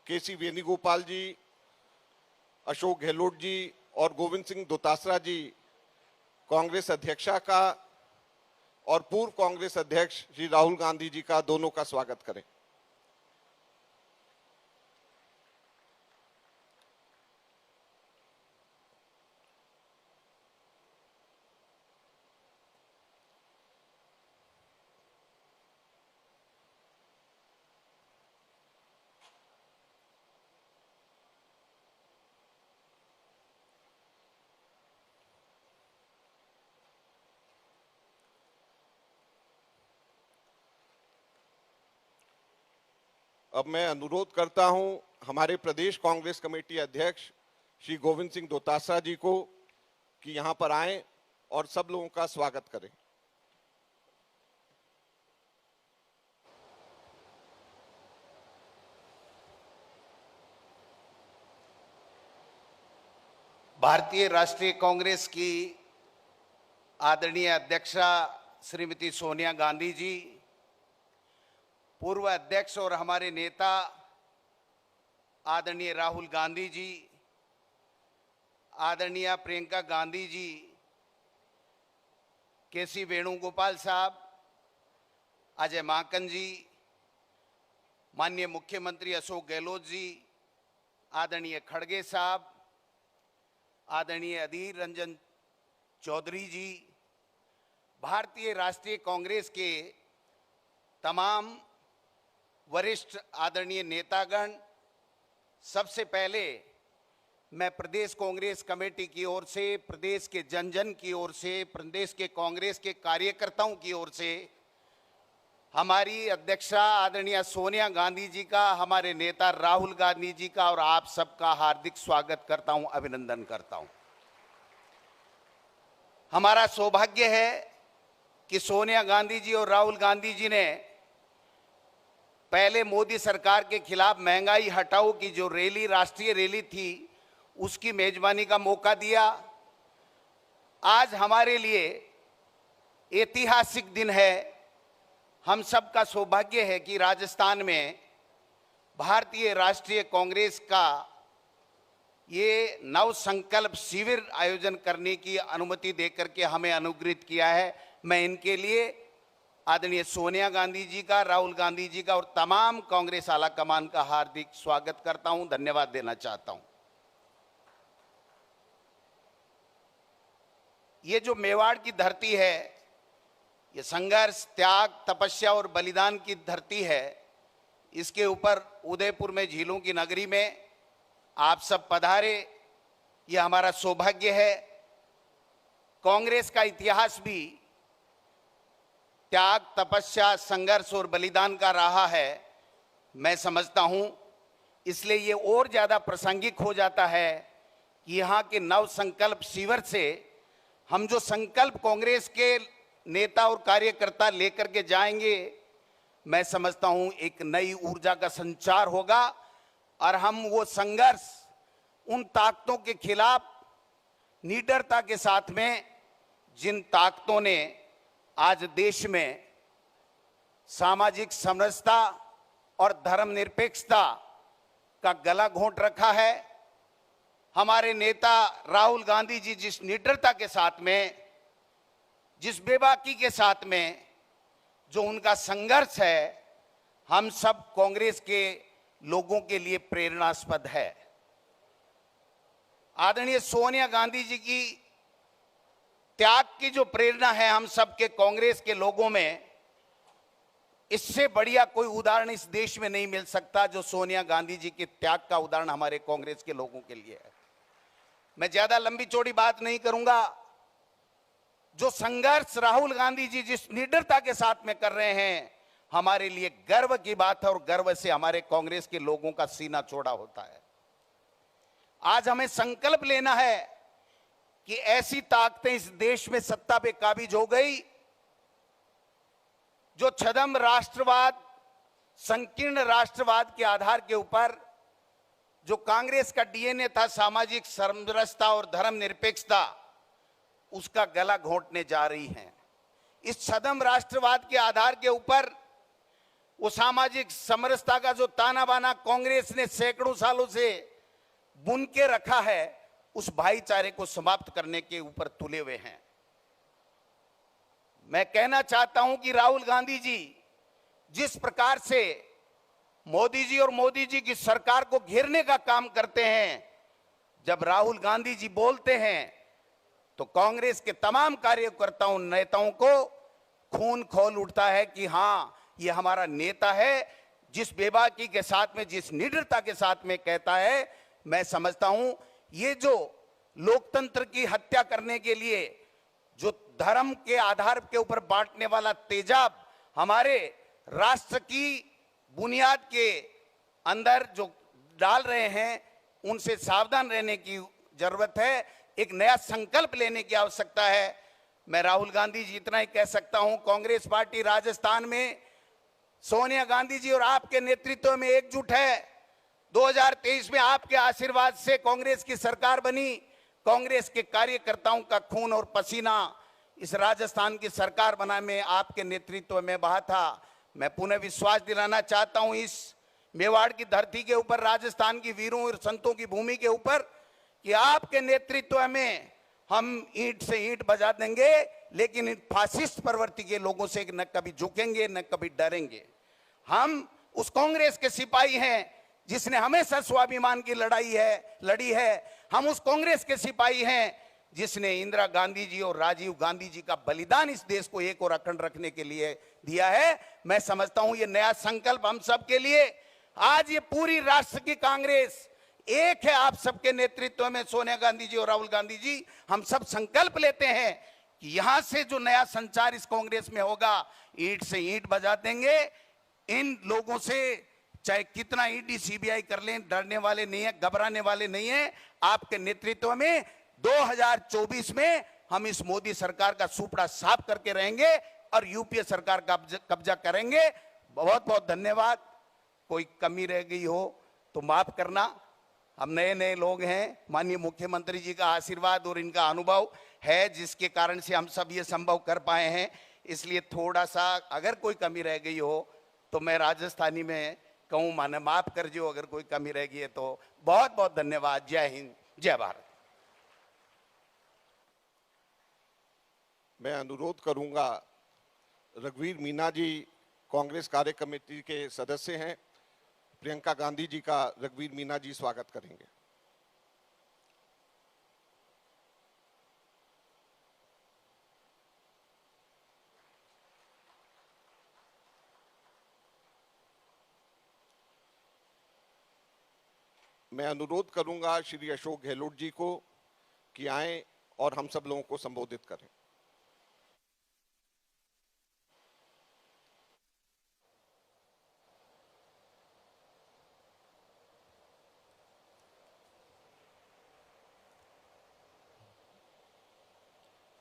केसी वेणुगोपाल जी, अशोक गहलोत जी और गोविंद सिंह दोतासरा जी कांग्रेस अध्यक्षा का और पूर्व कांग्रेस अध्यक्ष श्री राहुल गांधी जी का दोनों का स्वागत करें। अब मैं अनुरोध करता हूं हमारे प्रदेश कांग्रेस कमेटी अध्यक्ष श्री गोविंद सिंह दोतासरा जी को कि यहां पर आएं और सब लोगों का स्वागत करें। भारतीय राष्ट्रीय कांग्रेस की आदरणीय अध्यक्षा श्रीमती सोनिया गांधी जी, पूर्व अध्यक्ष और हमारे नेता आदरणीय राहुल गांधी जी, आदरणीय प्रियंका गांधी जी, केसी वेणुगोपाल साहब, अजय माकन जी, माननीय मुख्यमंत्री अशोक गहलोत जी, आदरणीय खड़गे साहब, आदरणीय अधीर रंजन चौधरी जी, भारतीय राष्ट्रीय कांग्रेस के तमाम वरिष्ठ आदरणीय नेतागण, सबसे पहले मैं प्रदेश कांग्रेस कमेटी की ओर से, प्रदेश के जन जन की ओर से, प्रदेश के कांग्रेस के कार्यकर्ताओं की ओर से हमारी अध्यक्षा आदरणीय सोनिया गांधी जी का, हमारे नेता राहुल गांधी जी का और आप सबका हार्दिक स्वागत करता हूं, अभिनंदन करता हूं। हमारा सौभाग्य है कि सोनिया गांधी जी और राहुल गांधी जी ने पहले मोदी सरकार के खिलाफ महंगाई हटाओ की जो रैली, राष्ट्रीय रैली थी, उसकी मेजबानी का मौका दिया। आज हमारे लिए ऐतिहासिक दिन है। हम सबका सौभाग्य है कि राजस्थान में भारतीय राष्ट्रीय कांग्रेस का ये नव संकल्प शिविर आयोजन करने की अनुमति देकर के हमें अनुग्रहित किया है। मैं इनके लिए आदरणीय सोनिया गांधी जी का, राहुल गांधी जी का और तमाम कांग्रेस आला कमान का हार्दिक स्वागत करता हूं, धन्यवाद देना चाहता हूं। ये जो मेवाड़ की धरती है, ये संघर्ष, त्याग, तपस्या और बलिदान की धरती है। इसके ऊपर उदयपुर में झीलों की नगरी में आप सब पधारे, ये हमारा सौभाग्य है। कांग्रेस का इतिहास भी त्याग, तपस्या, संघर्ष और बलिदान का रहा है, मैं समझता हूं। इसलिए ये और ज्यादा प्रासंगिक हो जाता है कि यहाँ के नव संकल्प शिविर से हम जो संकल्प कांग्रेस के नेता और कार्यकर्ता लेकर के जाएंगे, मैं समझता हूं एक नई ऊर्जा का संचार होगा और हम वो संघर्ष उन ताकतों के खिलाफ निडरता के साथ में, जिन ताकतों ने आज देश में सामाजिक समरसता और धर्मनिरपेक्षता का गला घोंट रखा है। हमारे नेता राहुल गांधी जी जिस निडरता के साथ में, जिस बेबाकी के साथ में जो उनका संघर्ष है, हम सब कांग्रेस के लोगों के लिए प्रेरणास्पद है। आदरणीय सोनिया गांधी जी की त्याग की जो प्रेरणा है हम सब के कांग्रेस के लोगों में, इससे बढ़िया कोई उदाहरण इस देश में नहीं मिल सकता जो सोनिया गांधी जी के त्याग का उदाहरण हमारे कांग्रेस के लोगों के लिए है। मैं ज्यादा लंबी चौड़ी बात नहीं करूंगा। जो संघर्ष राहुल गांधी जी जिस निडरता के साथ में कर रहे हैं, हमारे लिए गर्व की बात है और गर्व से हमारे कांग्रेस के लोगों का सीना चौड़ा होता है। आज हमें संकल्प लेना है कि ऐसी ताकतें इस देश में सत्ता पे काबिज हो गई जो छद्म राष्ट्रवाद, संकीर्ण राष्ट्रवाद के आधार के ऊपर जो कांग्रेस का डीएनए था, सामाजिक समरसता और धर्मनिरपेक्षता, उसका गला घोंटने जा रही हैं। इस छद्म राष्ट्रवाद के आधार के ऊपर वो सामाजिक समरसता का जो ताना बाना कांग्रेस ने सैकड़ों सालों से बुन के रखा है, उस भाईचारे को समाप्त करने के ऊपर तुले हुए हैं। मैं कहना चाहता हूं कि राहुल गांधी जी जिस प्रकार से मोदी जी और मोदी जी की सरकार को घेरने का काम करते हैं, जब राहुल गांधी जी बोलते हैं तो कांग्रेस के तमाम कार्यकर्ताओं नेताओं को खून खौल उठता है कि हां, ये हमारा नेता है। जिस बेबाकी के साथ में, जिस निडरता के साथ में कहता है, मैं समझता हूं ये जो लोकतंत्र की हत्या करने के लिए जो धर्म के आधार के ऊपर बांटने वाला तेजाब हमारे राष्ट्र की बुनियाद के अंदर जो डाल रहे हैं, उनसे सावधान रहने की जरूरत है। एक नया संकल्प लेने की आवश्यकता है। मैं राहुल गांधी जी इतना ही कह सकता हूं, कांग्रेस पार्टी राजस्थान में सोनिया गांधी जी और आपके नेतृत्व में एकजुट है। 2023 में आपके आशीर्वाद से कांग्रेस की सरकार बनी। कांग्रेस के कार्यकर्ताओं का खून और पसीना इस राजस्थान की सरकार बनाने में आपके नेतृत्व में बहा था। मैं पुनः विश्वास दिलाना चाहता हूं इस मेवाड़ की धरती के ऊपर, राजस्थान की वीरों और संतों की भूमि के ऊपर, कि आपके नेतृत्व में हम ईंट से ईंट बजा देंगे, लेकिन इन फासिस्ट प्रवृत्ति के लोगों से न कभी झुकेंगे न कभी डरेंगे। हम उस कांग्रेस के सिपाही हैं जिसने हमेशा स्वाभिमान की लड़ी है। हम उस कांग्रेस के सिपाही हैं जिसने इंदिरा गांधी जी और राजीव गांधी जी का बलिदान इस देश को एक और अखंड रखने के लिए दिया है। मैं समझता हूं ये नया संकल्प हम सब के लिए, आज ये पूरी राष्ट्र की कांग्रेस एक है। आप सबके नेतृत्व में सोनिया गांधी जी और राहुल गांधी जी, हम सब संकल्प लेते हैं कि यहां से जो नया संचार इस कांग्रेस में होगा, ईंट से ईंट बजा देंगे। इन लोगों से चाहे कितना ईडी सीबीआई कर लें, डरने वाले नहीं है, घबराने वाले नहीं है। आपके नेतृत्व में 2024 में हम इस मोदी सरकार का सुपड़ा साफ करके रहेंगे और यूपीए सरकार का कब्जा करेंगे। बहुत बहुत धन्यवाद। कोई कमी रह गई हो तो माफ करना। हम नए नए लोग हैं। माननीय मुख्यमंत्री जी का आशीर्वाद और इनका अनुभव है, जिसके कारण से हम सब ये संभव कर पाए हैं। इसलिए थोड़ा सा अगर कोई कमी रह गई हो तो मैं राजस्थानी में कहूँ, माने माफ कर जो अगर कोई कमी रह गई है तो। बहुत बहुत धन्यवाद। जय हिंद, जय भारत। मैं अनुरोध करूंगा, रघुवीर मीना जी कांग्रेस कार्य कमेटी के सदस्य हैं, प्रियंका गांधी जी का रघुवीर मीना जी स्वागत करेंगे। मैं अनुरोध करूंगा श्री अशोक गहलोत जी को कि आएं और हम सब लोगों को संबोधित करें।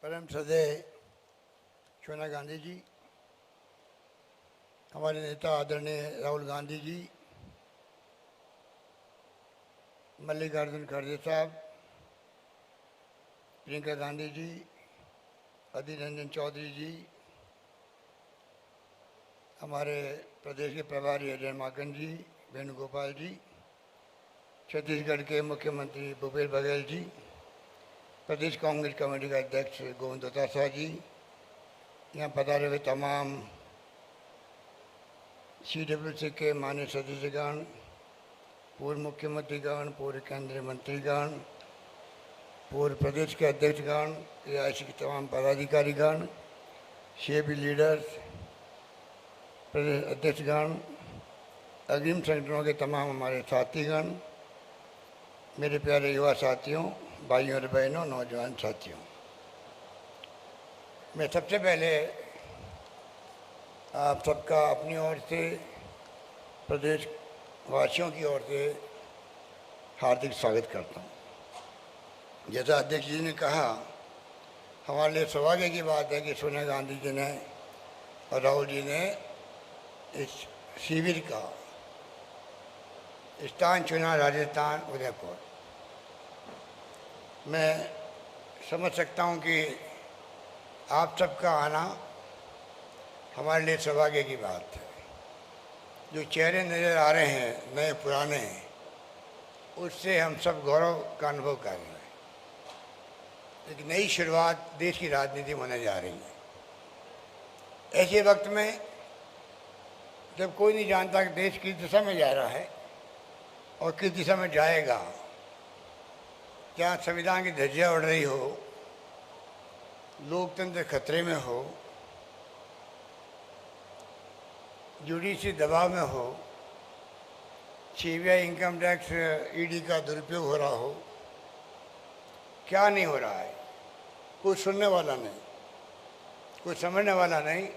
परम श्रद्धेय सोनिया गांधी जी, हमारे नेता आदरणीय राहुल गांधी जी, मल्लिकार्जुन खड़गे साहब, प्रियंका गांधी जी, अधीर रंजन चौधरी जी, हमारे प्रदेश के प्रभारी अजय माकन जी, वेणुगोपाल जी, छत्तीसगढ़ के मुख्यमंत्री भूपेश बघेल जी, प्रदेश कांग्रेस कमेटी का अध्यक्ष गोविंद दोतासरा जी, यहाँ पधारे हुए तमाम CWC के माननीय सदस्यगण, पूर्व मुख्यमंत्रीगण, पूर्व केंद्रीय मंत्रीगण, पूर्व प्रदेश के अध्यक्षगण, AIC के तमाम पदाधिकारीगण, CAB लीडर्स, प्रदेश अध्यक्षगण, अग्रिम संगठनों के तमाम हमारे साथीगण, मेरे प्यारे युवा साथियों, भाइयों और बहनों, नौजवान साथियों, मैं सबसे पहले आप सबका अपनी ओर से, प्रदेश वासियों की ओर से हार्दिक स्वागत करता हूँ। जैसा अध्यक्ष जी ने कहा, हमारे लिए सौभाग्य की बात है कि सोनिया गांधी जी ने और राहुल जी ने इस शिविर का स्थान चुना, राजस्थान उदयपुर। मैं समझ सकता हूँ कि आप सबका आना हमारे लिए सौभाग्य की बात है। जो चेहरे नज़र आ रहे हैं नए पुराने, उससे हम सब गौरव का अनुभव कर रहे हैं। एक नई शुरुआत देश की राजनीति में होने जा रही है। ऐसे वक्त में जब कोई नहीं जानता कि देश किस दिशा में जा रहा है और किस दिशा में जाएगा, जहाँ संविधान की धज्जियाँ उड़ रही हो, लोकतंत्र खतरे में हो, जुडिशरी दबाव में हो, सीबीआई इनकम टैक्स ईडी का दुरुपयोग हो रहा हो, क्या नहीं हो रहा है, कोई सुनने वाला नहीं, कोई समझने वाला नहीं,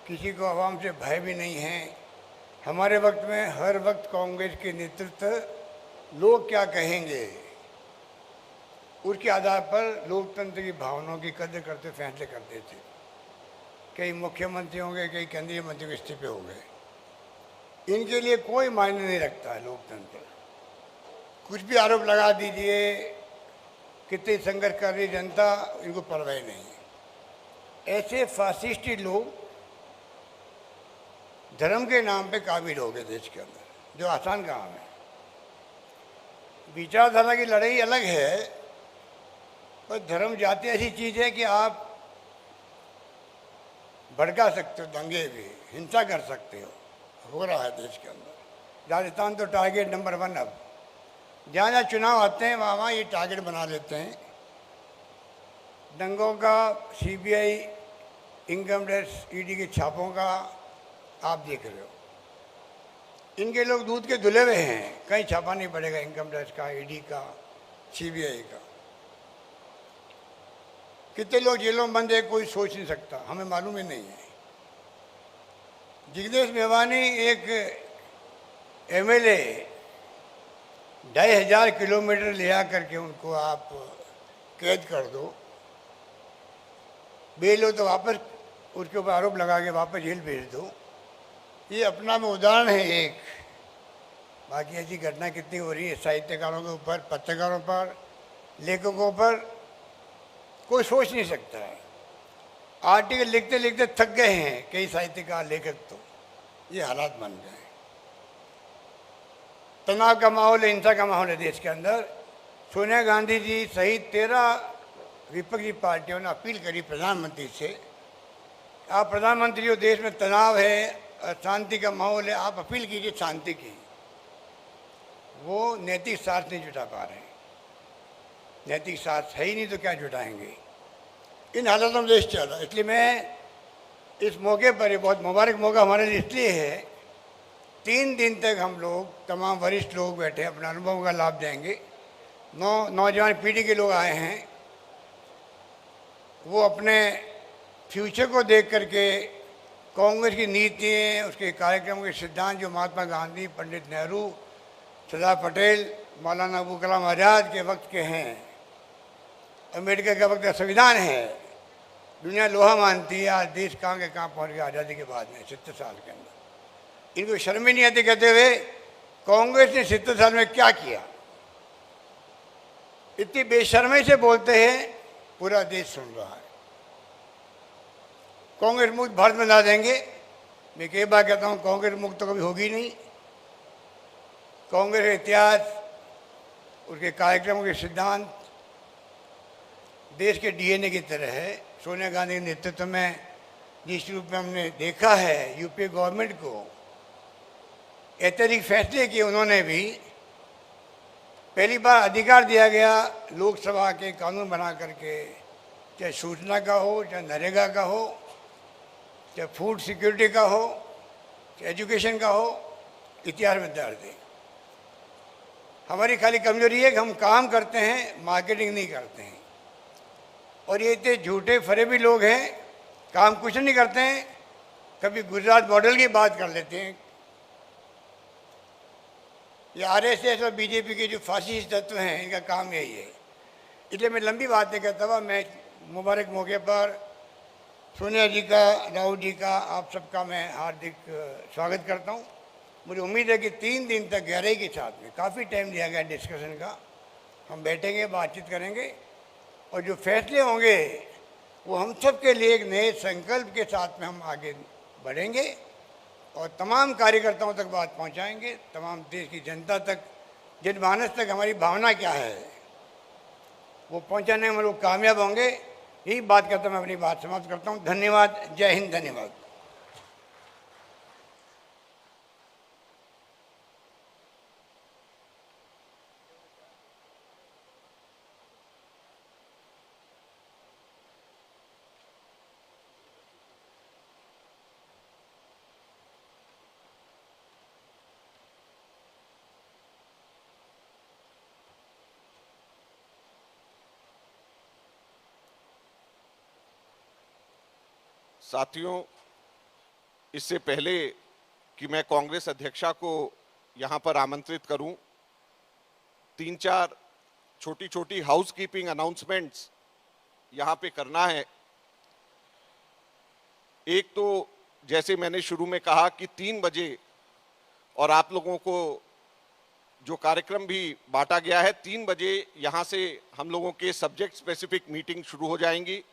किसी को आवाम से भय भी नहीं है। हमारे वक्त में हर वक्त कांग्रेस के नेतृत्व लोग क्या कहेंगे उसके आधार पर लोकतंत्र की भावनाओं की कदर करते फैसले करते थे। कई मुख्यमंत्री होंगे, कई केंद्रीय मंत्री इस्तीफे हो गए। इनके लिए कोई मायने नहीं रखता है लोकतंत्र। कुछ भी आरोप लगा दीजिए, कितनी संघर्ष कर रही जनता, इनको परवाह नहीं है। ऐसे फासिस्टी लोग धर्म के नाम पे काबिल हो गए देश के अंदर, जो आसान काम है। विचारधारा की लड़ाई अलग है, पर धर्म जाति ऐसी चीज है कि आप भड़का सकते हो, दंगे भी, हिंसा कर सकते हो रहा है देश के अंदर। राजस्थान तो टारगेट नंबर 1 अब जहाँ जहाँ चुनाव आते हैं वहाँ वहाँ ये टारगेट बना लेते हैं। दंगों का, सीबीआई इनकम टैक्स ईडी के छापों का आप देख रहे हो। इनके लोग दूध के धुले हुए हैं, कहीं छापा नहीं पड़ेगा इनकम टैक्स का, ईडी का, सीबीआई का। कितने लोग जेलों में बंद है कोई सोच नहीं सकता, हमें मालूम ही नहीं है। जिग्नेश मेवानी एक एमएलए 2500 किलोमीटर ले आ करके उनको आप कैद कर दो, बेल हो तो वापस उसके ऊपर आरोप लगा के वापस जेल भेज दो। ये अपना में उदाहरण है एक। बाकी ऐसी घटना कितनी हो रही है साहित्यकारों के ऊपर, पत्रकारों पर, लेखकों पर, कोई सोच नहीं सकता है। आर्टिकल लिखते लिखते थक गए हैं कई साहित्यकार, लेखक। तो ये हालात बन गए। तनाव का माहौल है, हिंसा का माहौल है देश के अंदर। सोनिया गांधी जी सहित 13 विपक्षी पार्टियों ने अपील करी प्रधानमंत्री से, आप प्रधानमंत्री हो, देश में तनाव है, शांति का माहौल है, आप अपील कीजिए शांति की। वो नैतिक साथ नहीं जुटा पा रहे। नैतिक साथ है ही नहीं तो क्या जुटाएंगे। इन हालातों में देश चल रहा है। इसलिए मैं इस मौके पर, ये बहुत मुबारक मौका हमारे लिए इसलिए है, 3 दिन तक हम लोग तमाम वरिष्ठ लोग बैठे अपने अनुभव का लाभ देंगे। नौजवान पीढ़ी के लोग आए हैं, वो अपने फ्यूचर को देख करके कांग्रेस की नीतियाँ, उसके कार्यक्रम के सिद्धांत जो महात्मा गांधी, पंडित नेहरू, सरदार पटेल, मौलाना अबुल कलाम आज़ाद के वक्त के हैं, अमेरिका के वक्त का संविधान है, दुनिया लोहा मानती है। आज देश कहाँ के कहाँ पहुँच गया आज़ादी के बाद में 70 साल के अंदर। इनको शर्म ही नहीं आती कहते हुए कांग्रेस ने 70 साल में क्या किया। इतनी बेशर्मी से बोलते हैं, पूरा देश सुन रहा है। कांग्रेस मुक्त भारत में ला देंगे। मैं कई बार कहता हूँ कांग्रेस मुक्त तो कभी होगी नहीं। कांग्रेस का इतिहास, उसके कार्यक्रमों के सिद्धांत देश के डीएनए की तरह है। सोनिया गांधी के नेतृत्व में जिस रूप में हमने देखा है यूपीए गवर्नमेंट को ऐतिहासिक फैसले किए उन्होंने भी। पहली बार अधिकार दिया गया लोकसभा के कानून बना करके, चाहे सूचना का हो, चाहे नरेगा का हो, चाहे फूड सिक्योरिटी का हो, चाहे एजुकेशन का हो, इतिहास में दर्ज है। हमारी खाली कमजोरी है कि हम काम करते हैं, मार्केटिंग नहीं करते हैं। और ये इतने झूठे फरेबी लोग हैं, काम कुछ नहीं करते हैं। कभी गुजरात मॉडल की बात कर लेते हैं। ये आरएसएस और बीजेपी के जो फासिस्ट तत्व हैं, इनका काम यही है। इसलिए मैं लंबी बात नहीं करता हुआ, मैं मुबारक मौके पर सोनिया जी का, राहुल जी का, आप सबका मैं हार्दिक स्वागत करता हूँ। मुझे उम्मीद है कि 3 दिन तक गहराई के साथ में, काफ़ी टाइम दिया गया डिस्कशन का, हम बैठेंगे, बातचीत करेंगे और जो फैसले होंगे वो हम सब के लिए एक नए संकल्प के साथ में हम आगे बढ़ेंगे। और तमाम कार्यकर्ताओं तक बात पहुंचाएंगे, तमाम देश की जनता तक, जनमानस तक हमारी भावना क्या है वो पहुंचाने में हम लोग कामयाब होंगे। यही बात करता मैं अपनी बात समाप्त करता हूं। धन्यवाद। जय हिंद। धन्यवाद। साथियों, इससे पहले कि मैं कांग्रेस अध्यक्षा को यहां पर आमंत्रित करूं, 3-4 छोटी छोटी हाउसकीपिंग अनाउंसमेंट्स यहां पे करना है। एक तो जैसे मैंने शुरू में कहा कि 3 बजे, और आप लोगों को जो कार्यक्रम भी बांटा गया है, 3 बजे यहां से हम लोगों के सब्जेक्ट स्पेसिफिक मीटिंग शुरू हो जाएंगी।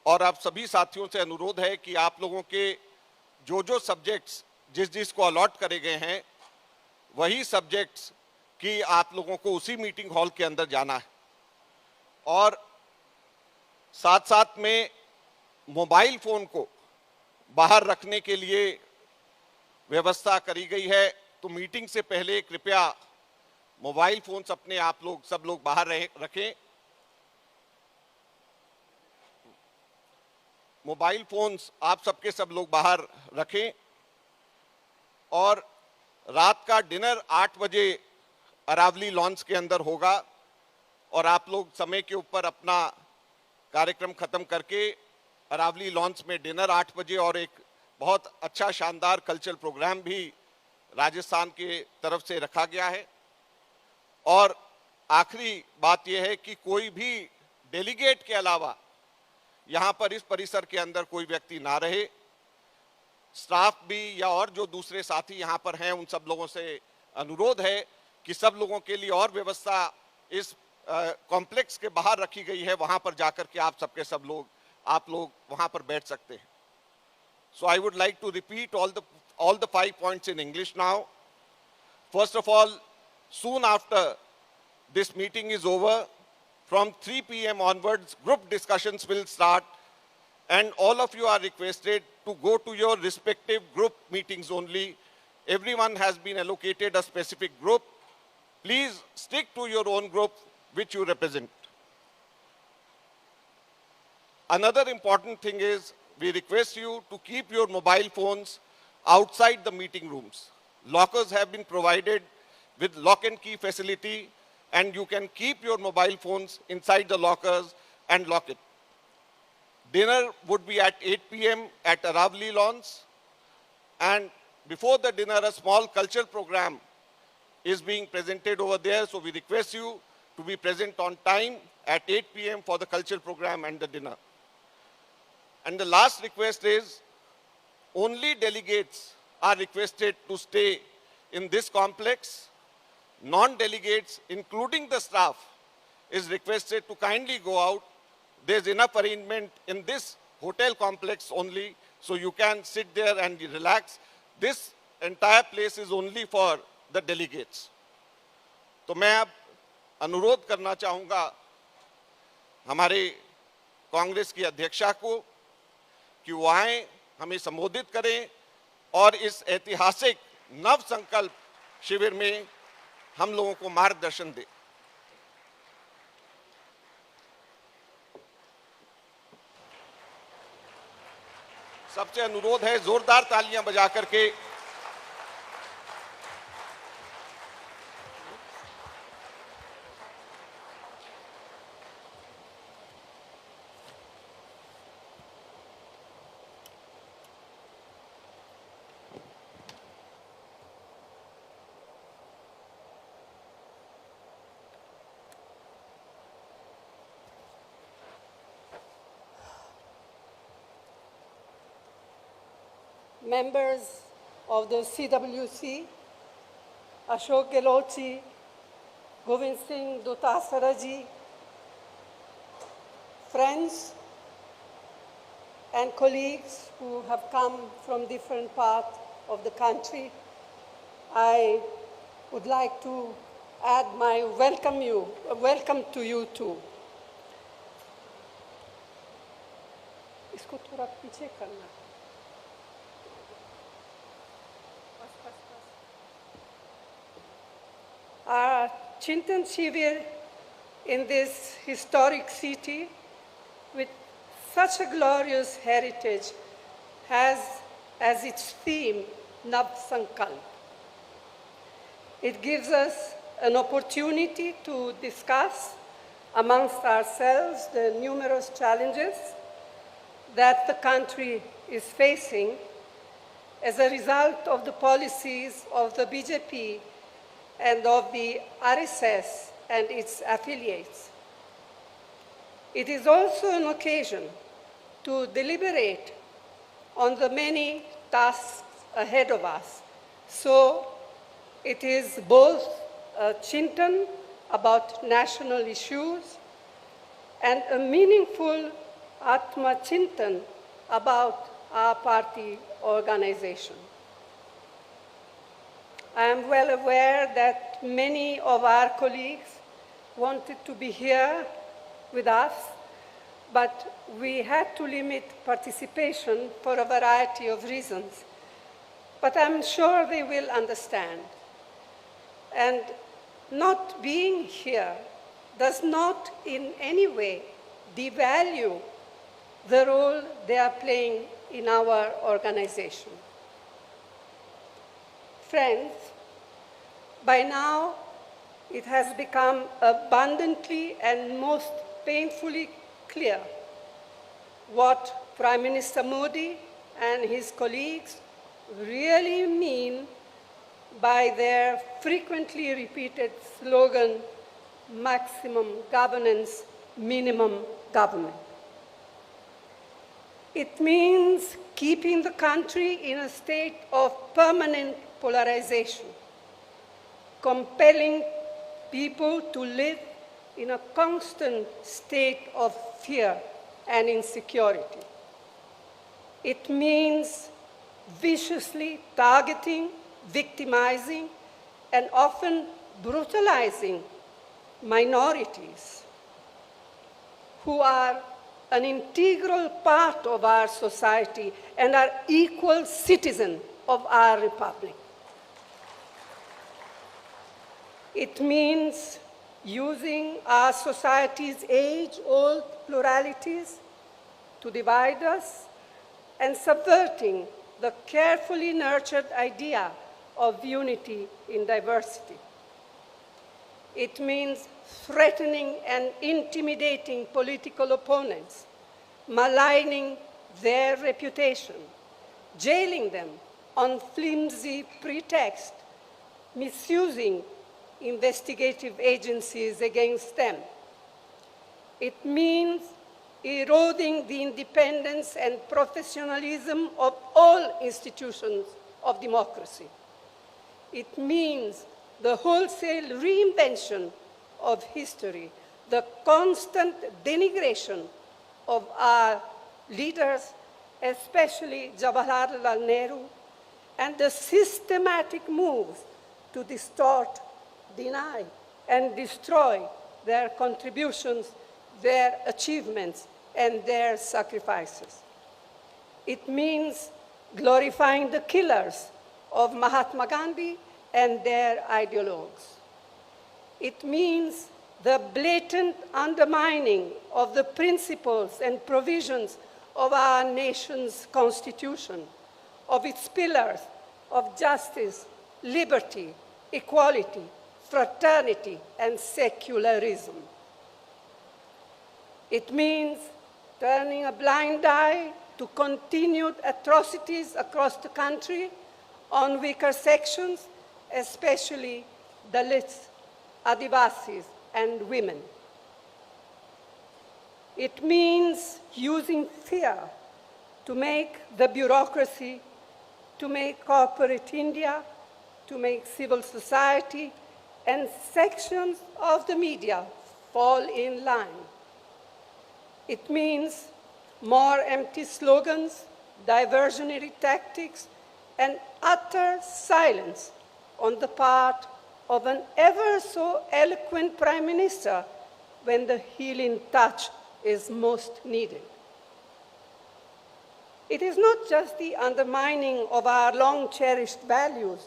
और आप सभी साथियों से अनुरोध है कि आप लोगों के जो सब्जेक्ट्स जिस को अलॉट करे गए हैं, वही सब्जेक्ट्स की आप लोगों को उसी मीटिंग हॉल के अंदर जाना है। और साथ साथ में मोबाइल फोन को बाहर रखने के लिए व्यवस्था करी गई है, तो मीटिंग से पहले कृपया मोबाइल फोन्स अपने आप लोग सब लोग बाहर रखें। मोबाइल फोन्स आप सबके सब लोग बाहर रखें। और रात का डिनर 8 बजे अरावली लॉन्च के अंदर होगा, और आप लोग समय के ऊपर अपना कार्यक्रम खत्म करके अरावली लॉन्च में डिनर 8 बजे, और एक बहुत अच्छा शानदार कल्चरल प्रोग्राम भी राजस्थान के तरफ से रखा गया है। और आखिरी बात यह है कि कोई भी डेलीगेट के अलावा यहां पर इस परिसर के अंदर कोई व्यक्ति ना रहे। स्टाफ भी या और जो दूसरे साथी यहां पर हैं, उन सब लोगों से अनुरोध है कि सब लोगों के लिए और व्यवस्था इस कॉम्प्लेक्स के बाहर रखी गई है, वहां पर जाकर के आप लोग वहां पर बैठ सकते हैं। So I would like to repeat all the 5 points in English now. First of all, soon after this meeting is over, from 3 p.m. onwards, group discussions will start, and all of you are requested to go to your respective group meetings only. Everyone has been allocated a specific group. Please stick to your own group which you represent. Another important thing is, we request you to keep your mobile phones outside the meeting rooms. Lockers have been provided with lock and key facility, and you can keep your mobile phones inside the lockers and lock it. Dinner would be at 8 p.m. at Aravali Lawns, and before the dinner, a small cultural program is being presented over there, so we request you to be present on time at 8 p.m. for the cultural program and the dinner. And the last request is, only delegates are requested to stay in this complex. Non-delegates, including the staff, is requested to kindly go out. There's enough arrangement in this hotel complex only, so you can sit there and relax. This entire place is only for the delegates. तो मैं अब अनुरोध करना चाहूँगा हमारे कांग्रेस की अध्यक्षा को कि वो आए, हमें संबोधित करें और इस ऐतिहासिक नव संकल्प शिविर में हम लोगों को मार्गदर्शन दें। सबसे अनुरोध है जोरदार तालियां बजा करके members of the CWC, Ashok Gehlot ji, Govind Singh Dotasara ji, friends and colleagues who have come from different parts of the country, I would like to add my welcome to you too. इसको थोड़ा पीछे करना. Our Chintan Shivir in this historic city with such a glorious heritage has as its theme Nav Sankalp. It gives us an opportunity to discuss amongst ourselves the numerous challenges that the country is facing as a result of the policies of the BJP and of the RSS and its affiliates. It is also an occasion to deliberate on the many tasks ahead of us. So it is both a Chintan about national issues and a meaningful Atma Chintan about our party organization. I am well aware that many of our colleagues wanted to be here with us, but we had to limit participation for a variety of reasons. But I'm sure they will understand. And not being here does not in any way devalue the role they are playing in our organization. Friends, by now it has become abundantly and most painfully clear what Prime Minister Modi and his colleagues really mean by their frequently repeated slogan, maximum governance, minimum government. It means keeping the country in a state of permanent polarization, compelling people to live in a constant state of fear and insecurity. It means viciously targeting, victimizing, and often brutalizing minorities who are an integral part of our society and are equal citizens of our republic. It means using our society's age-old pluralities to divide us and subverting the carefully nurtured idea of unity in diversity. It means threatening and intimidating political opponents, maligning their reputation, jailing them on flimsy pretext, misusing investigative agencies against them. It means eroding the independence and professionalism of all institutions of democracy. It means the wholesale reinvention of history, the constant denigration of our leaders, especially Jawaharlal Nehru, and the systematic moves to distort, deny, and destroy their contributions, their achievements, and their sacrifices. It means glorifying the killers of Mahatma Gandhi and their ideologues. It means the blatant undermining of the principles and provisions of our nation's constitution, of its pillars of justice, liberty, equality, fraternity, and secularism. It means turning a blind eye to continued atrocities across the country on weaker sections, especially Dalits, Adivasis, and women. It means using fear to make the bureaucracy, to make corporate India, to make civil society, and sections of the media fall in line. It means more empty slogans, diversionary tactics, and utter silence on the part of an ever so eloquent Prime Minister when the healing touch is most needed. It is not just the undermining of our long-cherished values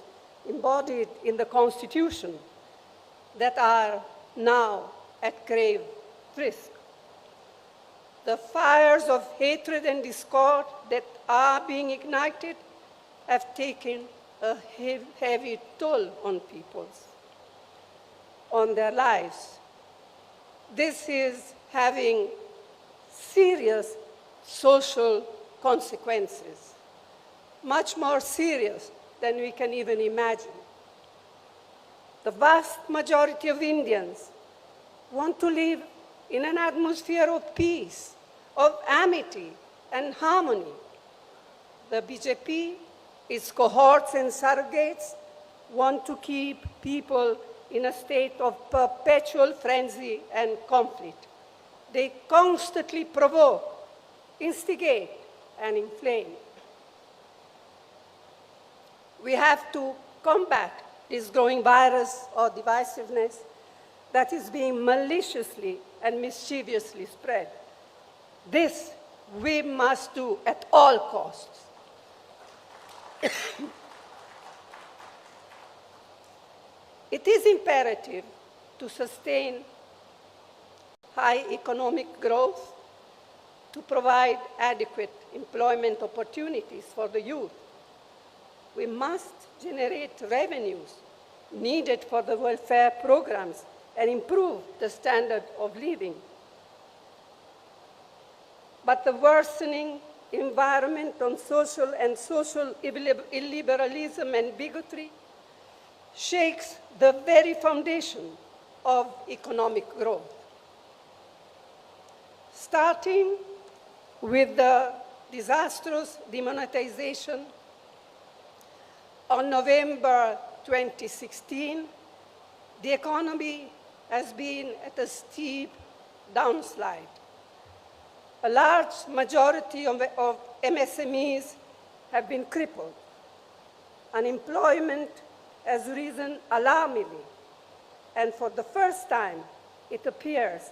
embodied in the Constitution that are now at grave risk. The fires of hatred and discord that are being ignited have taken a heavy toll on on their lives. This is having serious social consequences, much more serious than we can even imagine. The vast majority of Indians want to live in an atmosphere of peace, of amity and harmony. The BJP, its cohorts and surrogates, want to keep people in a state of perpetual frenzy and conflict. They constantly provoke, instigate, and inflame. We have to combat this growing virus of divisiveness that is being maliciously and mischievously spread. This we must do at all costs. It is imperative to sustain high economic growth, to provide adequate employment opportunities for the youth. We must generate revenues needed for the welfare programs and improve the standard of living. But the worsening environment on social illiberalism and bigotry shakes the very foundation of economic growth. Starting with the disastrous demonetization on November 2016, the economy has been at a steep downslide. A large majority of MSMEs have been crippled. Unemployment has risen alarmingly, and for the first time, it appears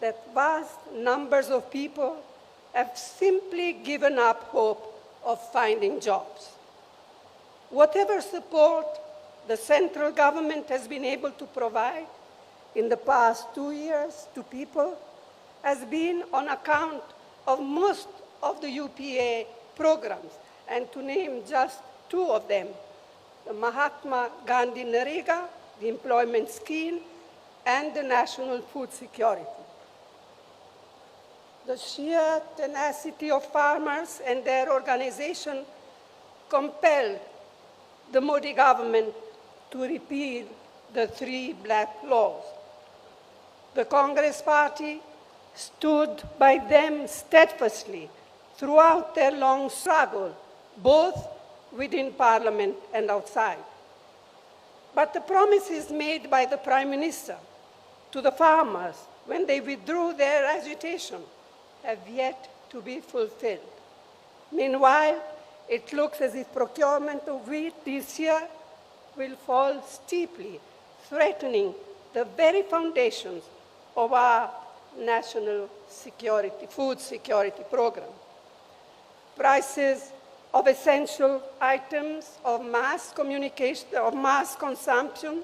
that vast numbers of people have simply given up hope of finding jobs. Whatever support the central government has been able to provide in the past 2 years to people has been on account of most of the UPA programs, and to name just two of them, the Mahatma Gandhi Narega, the employment scheme, and the national food security. The sheer tenacity of farmers and their organization compelled the Modi government to repeal the 3 black laws. The Congress party stood by them steadfastly throughout their long struggle, both within Parliament and outside. But the promises made by the Prime Minister to the farmers when they withdrew their agitation have yet to be fulfilled. Meanwhile, it looks as if procurement of wheat this year will fall steeply, threatening the very foundations of our national security, food security program. Prices of essential items of mass consumption,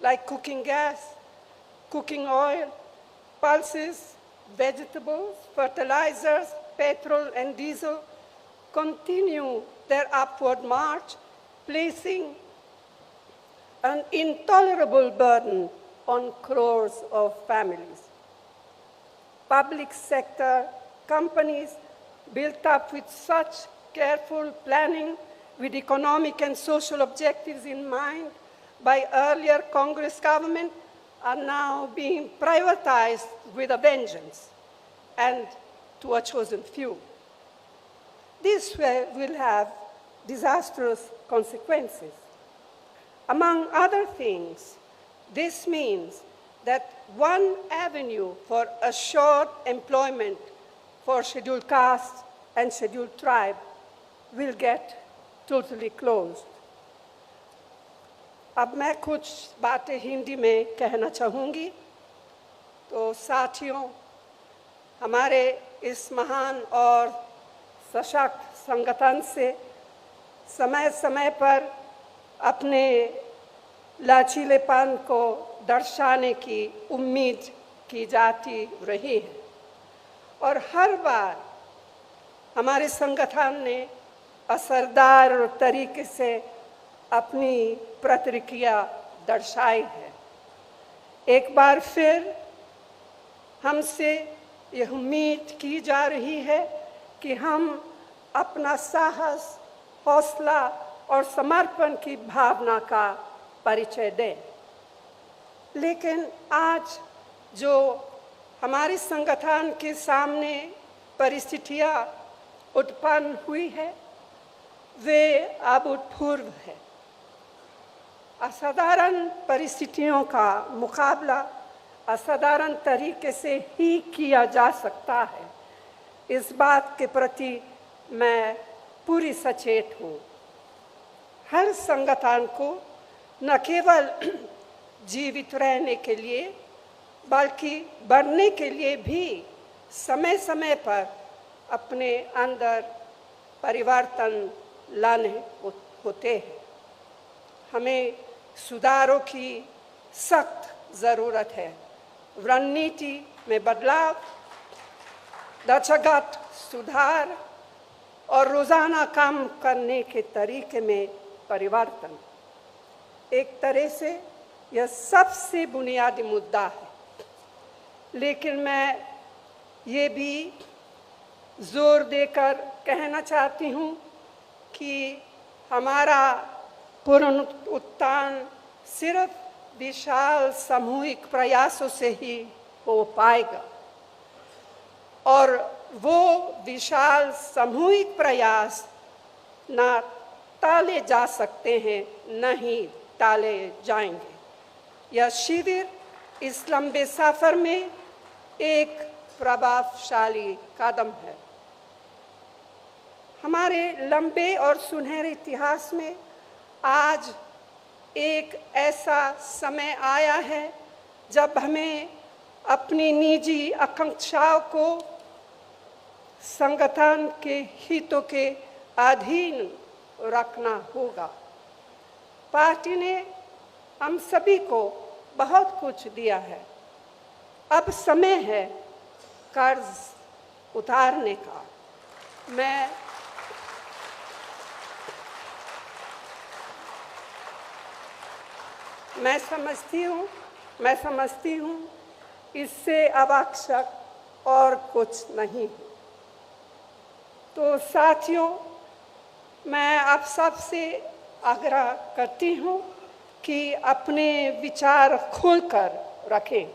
like cooking gas, cooking oil, pulses, vegetables, fertilizers, petrol, and diesel, continue their upward march, placing an intolerable burden on crores of families. Public sector companies built up with such careful planning with economic and social objectives in mind by earlier Congress government are now being privatized with a vengeance and to a chosen few. This will have disastrous consequences. Among other things, this means that one avenue for assured employment for scheduled castes and scheduled tribes will get totally closed. अब मैं कुछ बातें हिंदी में कहना चाहूँगी। तो साथियों, हमारे इस महान और सशक्त संगठन से समय समय पर अपने लचीलेपन को दर्शाने की उम्मीद की जाती रही है और हर बार हमारे संगठन ने असरदार तरीके से अपनी प्रतिक्रिया दर्शाई है। एक बार फिर हमसे यह उम्मीद की जा रही है कि हम अपना साहस, हौसला और समर्पण की भावना का परिचय दें। लेकिन आज जो हमारे संगठन के सामने परिस्थितियां उत्पन्न हुई है, वे अभूतपूर्व है। असाधारण परिस्थितियों का मुकाबला असाधारण तरीके से ही किया जा सकता है, इस बात के प्रति मैं पूरी सचेत हूँ। हर संगठन को न केवल जीवित रहने के लिए बल्कि बढ़ने के लिए भी समय समय पर अपने अंदर परिवर्तन लाने होते हैं। हमें सुधारों की सख्त ज़रूरत है। रणनीति में बदलाव, ढांचागत सुधार और रोज़ाना काम करने के तरीके में परिवर्तन। एक तरह से यह सबसे बुनियादी मुद्दा है। लेकिन मैं ये भी जोर देकर कहना चाहती हूँ कि हमारा पुनरुत्थान सिर्फ विशाल सामूहिक प्रयासों से ही हो पाएगा और वो विशाल सामूहिक प्रयास ना टाले जा सकते हैं, न ही टाले जाएंगे। यह शिविर इस लंबे सफर में एक प्रभावशाली कदम है। हमारे लंबे और सुनहरे इतिहास में आज एक ऐसा समय आया है जब हमें अपनी निजी आकांक्षाओं को संगठन के हितों के अधीन रखना होगा। पार्टी ने हम सभी को बहुत कुछ दिया है। अब समय है कर्ज उतारने का। मैं समझती हूँ इससे आवश्यक और कुछ नहीं। तो साथियों, मैं आप सबसे आग्रह करती हूँ कि अपने विचार खोलकर रखें,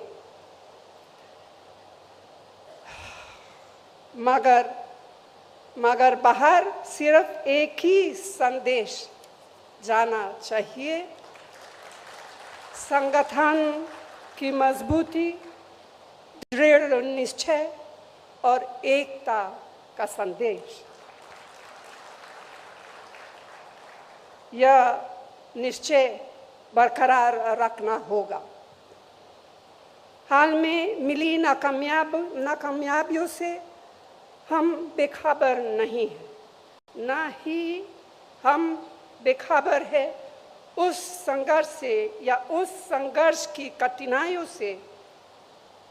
मगर बाहर सिर्फ एक ही संदेश जाना चाहिए: संगठन की मजबूती, दृढ़ निश्चय और एकता का संदेश। यह निश्चय बरकरार रखना होगा। हाल में मिली नाकामयाबियों से हम बेखबर नहीं हैं, ना ही हम बेखबर है उस संघर्ष से या उस संघर्ष की कठिनाइयों से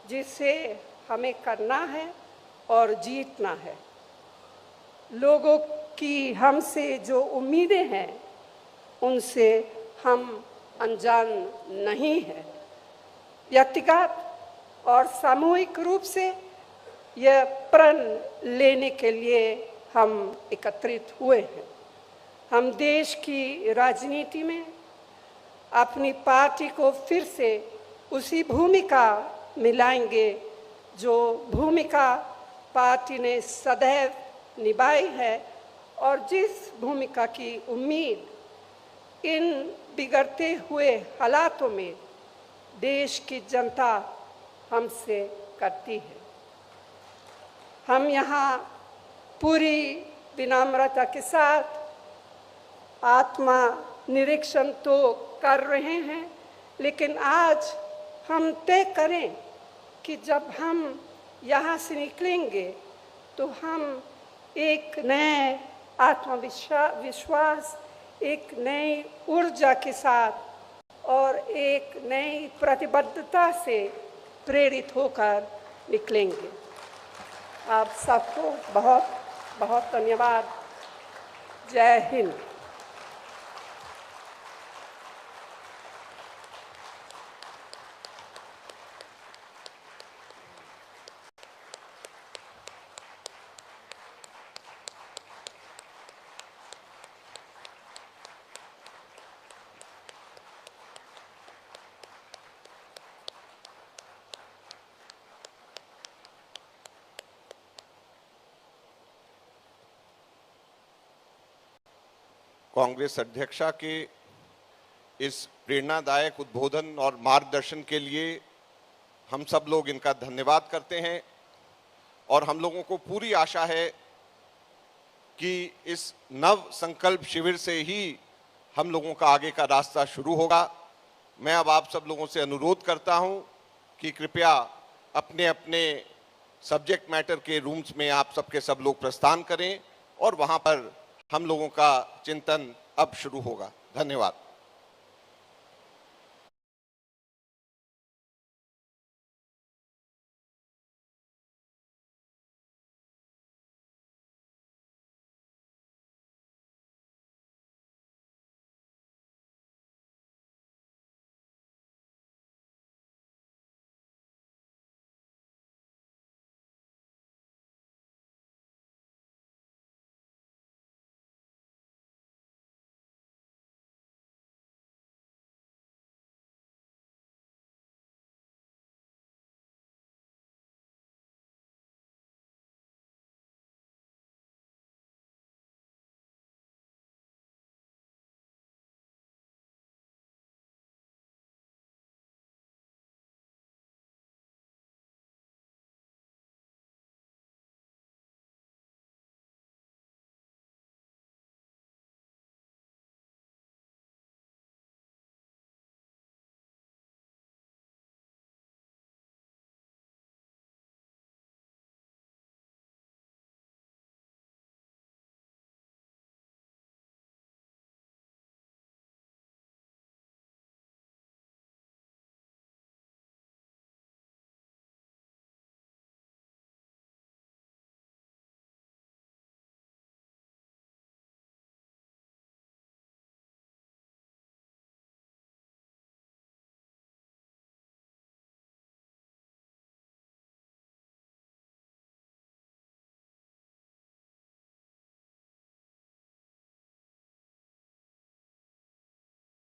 जिसे हमें करना है और जीतना है। लोगों की हमसे जो उम्मीदें हैं उनसे हम अनजान नहीं हैं। व्यक्तिगत और सामूहिक रूप से यह प्रण लेने के लिए हम एकत्रित हुए हैं। हम देश की राजनीति में अपनी पार्टी को फिर से उसी भूमिका में लाएंगे जो भूमिका पार्टी ने सदैव निभाई है और जिस भूमिका की उम्मीद इन बिगड़ते हुए हालातों में देश की जनता हमसे करती है। हम यहाँ पूरी विनम्रता के साथ आत्मा निरीक्षण तो कर रहे हैं, लेकिन आज हम तय करें कि जब हम यहाँ से निकलेंगे तो हम एक नए आत्मविश्वास, एक नई ऊर्जा के साथ और एक नई प्रतिबद्धता से प्रेरित होकर निकलेंगे। आप सबको बहुत बहुत धन्यवाद। जय हिंद। कांग्रेस अध्यक्षा के इस प्रेरणादायक उद्बोधन और मार्गदर्शन के लिए हम सब लोग इनका धन्यवाद करते हैं और हम लोगों को पूरी आशा है कि इस नव संकल्प शिविर से ही हम लोगों का आगे का रास्ता शुरू होगा। मैं अब आप सब लोगों से अनुरोध करता हूं कि कृपया अपने अपने सब्जेक्ट मैटर के रूम्स में आप सबके सब लोग प्रस्थान करें और वहां पर हम लोगों का चिंतन अब शुरू होगा। धन्यवाद।